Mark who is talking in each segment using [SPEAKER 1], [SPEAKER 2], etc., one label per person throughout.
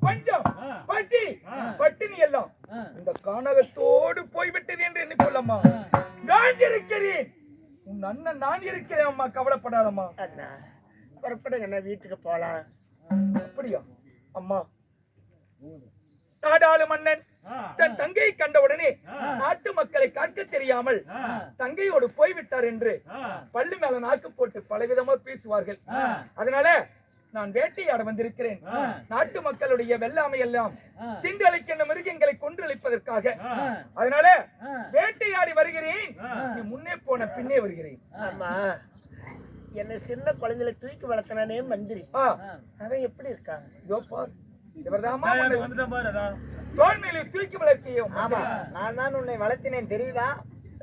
[SPEAKER 1] பஞ்சம் பசி பட்டினி எல்லாம் இந்த கானகத்தோடு போய்விட்டது என்று எண்ணிக்கொள்ளம்மா. நான் இருக்கிறேன், உன் அண்ணன் நான் இருக்கிறேன் அம்மா, கவலைப்படாதம்மா.
[SPEAKER 2] அண்ணா புறப்படுங்க அண்ணா, வீட்டுக்கு போலாம்.
[SPEAKER 1] அப்படியா அம்மா? நாடாளு மன்னன் தன் தங்கையை கண்டவுடனே நாட்டு மக்களை காக்க தெரியாமல் தங்கையோடு போய்விட்டார் என்று பள்ளி மேல நாக்கு போட்டு பலவிதமா பேசுவார்கள். அதனால நான் வேட்டையாட வந்திருக்கிறேன். நாட்டு மக்களுடைய வெள்ளாமை எல்லாம் திண்டளிக்கின்ற மிருகங்களை கொன்றளிப்பதற்காக. அதனால வேட்டையாடி வருகிறேன். நீ முன்னே போன பின்னே வருகிறேன்.
[SPEAKER 2] ஆமா, என்ன சின்ன குழந்தையில தூக்கி வளர்த்தனே மந்திரி, அவன் எப்படி இருக்கான்?
[SPEAKER 1] யோபார் தோல்மையில தூக்கி வளர்த்தியும்.
[SPEAKER 2] ஆமா, நான் தான் உன்னை வளர்த்தினேன் தெரியுதா?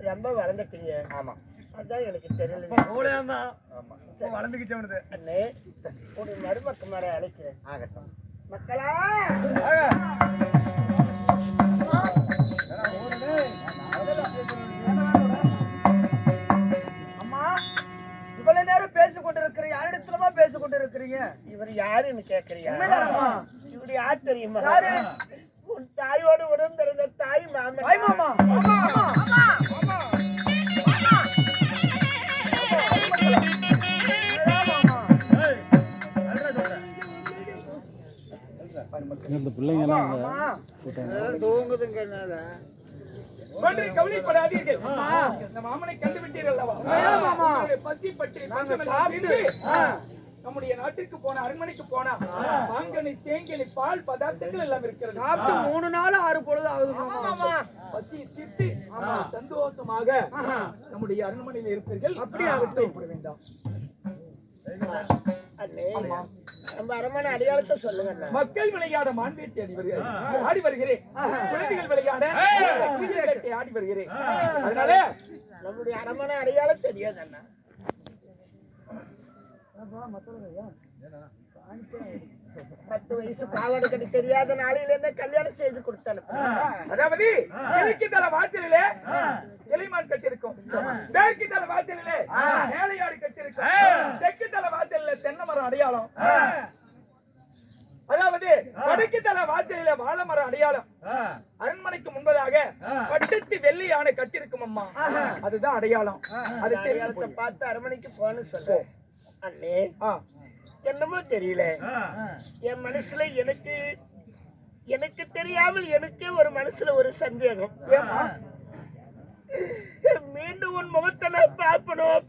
[SPEAKER 2] ரொம்ப வளர்ந்துட்டீங்க. ஆமா, அதான் எனக்கு தெரியல.
[SPEAKER 1] வளர்ந்துக்கிட்டே
[SPEAKER 2] அண்ணே, ஒரு மருமக்கமாரை அழைக்கிறேன். ஆகட்டும் மக்களா.
[SPEAKER 1] அம்மா, இவ்வளவு நேரம் பேசிக் கொண்டிருக்கிறீங்க, யாரிடத்துலமா பேசிக் கொண்டிருக்கிறீங்க?
[SPEAKER 2] இவர் யாருன்னு கேக்குறீங்க? இவரு யார் தெரியுமா? உன் தாயோடு உடம்பிருந்த தாய் மாமன்.
[SPEAKER 3] இந்த பிள்ளைங்க
[SPEAKER 2] தூங்குதுங்க.
[SPEAKER 1] கவலைப்படாதீர்கள், இந்த மாமனை கண்டுவிட்டீர்கள். பசி பற்றி நம்முடைய நாட்டிற்கு போன அரண்மனைக்கு போனா மாங்கனி தேங்கனி பால் பதார்த்தங்கள் எல்லாம் இருக்கிறது. சாப்பிட்டு 3 நாள் 6 பொழுது ஆகுது. பசி தீர்த்து சந்தோஷமாக நம்முடைய அரண்மனையில் இருப்பீர்கள். அப்படி ஆகட்டும் வேண்டாம்.
[SPEAKER 2] நம்ம அரண்மனை அடையாளத்தை சொல்லுங்க.
[SPEAKER 1] மக்கள் விளையாட மான்வேட்டை ஆடி வருகிறேன். குழந்தைகள் விளையாட ஆடி வருகிறேன். அதனால
[SPEAKER 2] நம்முடைய அரண்மனை அடையாளம் தெரியாது அண்ணா. 10 வயசு பாவாடை கட்டி தெரியாத நாளையில இருந்து கல்யாணம் செய்து கொடுத்தாரு.
[SPEAKER 1] அதாவது கிழக்கு தல வாசலிலே எலிமான் கட்டிருக்கும், மேற்கு தல வாசலிலே மேலையாடு கட்டிருக்கும், தெற்கு தல வாசலிலே தென்னை மரம் அடையாளம். அதாவது வடக்கு தல வாசலிலே வாழை மரம் அடையாளம். அரண்மனைக்கு முன்பதாக பட்டத்து வெள்ளி யானை கட்டிருக்கும் அம்மா, அதுதான் அடையாளம். அது அடையாளத்தை பார்த்து அரண்மனைக்கு போன்னு சொல்ல. அண்ணே, என்னமோ தெரியல, என் மனசுல எனக்கு தெரியாமல் எனக்கே ஒரு மனசுல ஒரு சந்தேகம். மீண்டும் உன் முகத்தை நான் பார்க்கணும்.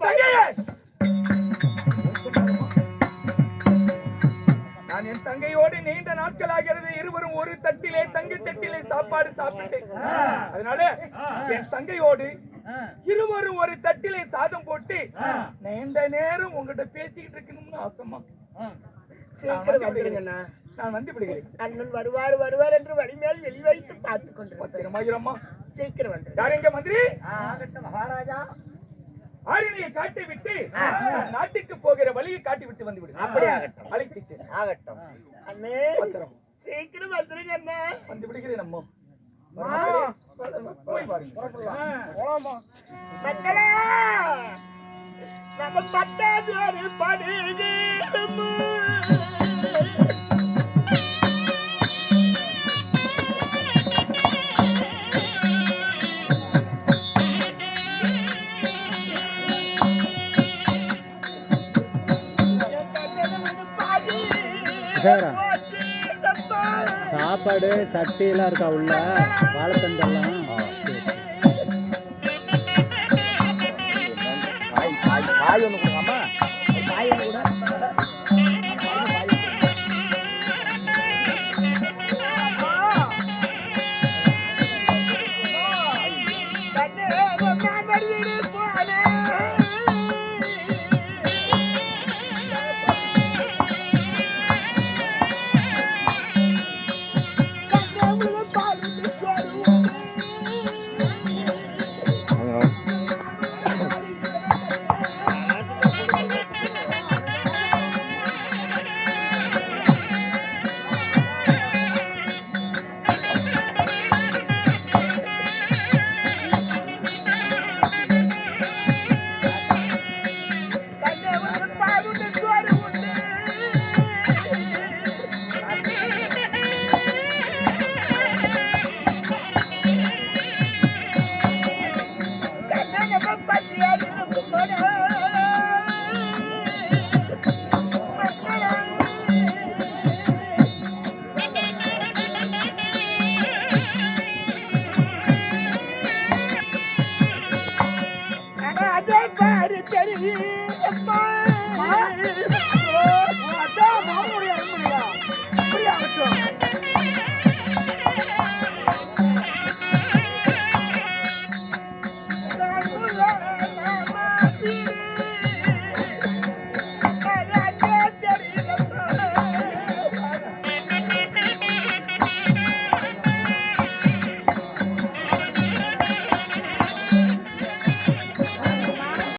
[SPEAKER 1] நான் என் தங்கையோடு நீண்ட நாட்களாகிறது. இருவரும் ஒரு தட்டிலே தங்கி தட்டிலே சாப்பாடு சாப்பிட்டு, அதனால என் தங்கையோடு இருவரும் ஒரு தட்டிலே சாதம் போட்டு நீண்ட நேரம் உங்ககிட்ட பேசிக்கிட்டு இருக்கணும்னு ஆசைமா.
[SPEAKER 2] சீக்கிரம் வந்துருங்கண்ணா,
[SPEAKER 1] நான் வந்து விடுகிறேன்.
[SPEAKER 2] அண்ணன் வருவார் என்று வழிமேல் வெளி வைத்து பார்த்து
[SPEAKER 1] கொண்டிருக்கிறோம்.
[SPEAKER 2] சீக்கிரம் வந்து.
[SPEAKER 1] யாரெங்க மந்திரி?
[SPEAKER 2] மகாராஜா,
[SPEAKER 1] ஆரணியை காட்டி விட்டு நாட்டுக்கு போகிற வழியை காட்டி விட்டு வந்து விடு.
[SPEAKER 2] அப்படி ஆகட்டும்.
[SPEAKER 1] அழைத்து
[SPEAKER 2] ஆகட்டும் அண்ணே, சீக்கிரம் வந்துருங்க அண்ணா. வந்து
[SPEAKER 1] விடுகிறேன் அம்மா. போய் பாருங்க.
[SPEAKER 2] மக்களே, நம்ம பட்டாது படுகே
[SPEAKER 3] சாப்பாடு சட்டி எல்லாம் இருக்கா உள்ள வாழைத்தண்டெல்லாம்.
[SPEAKER 2] காய் ஒன்று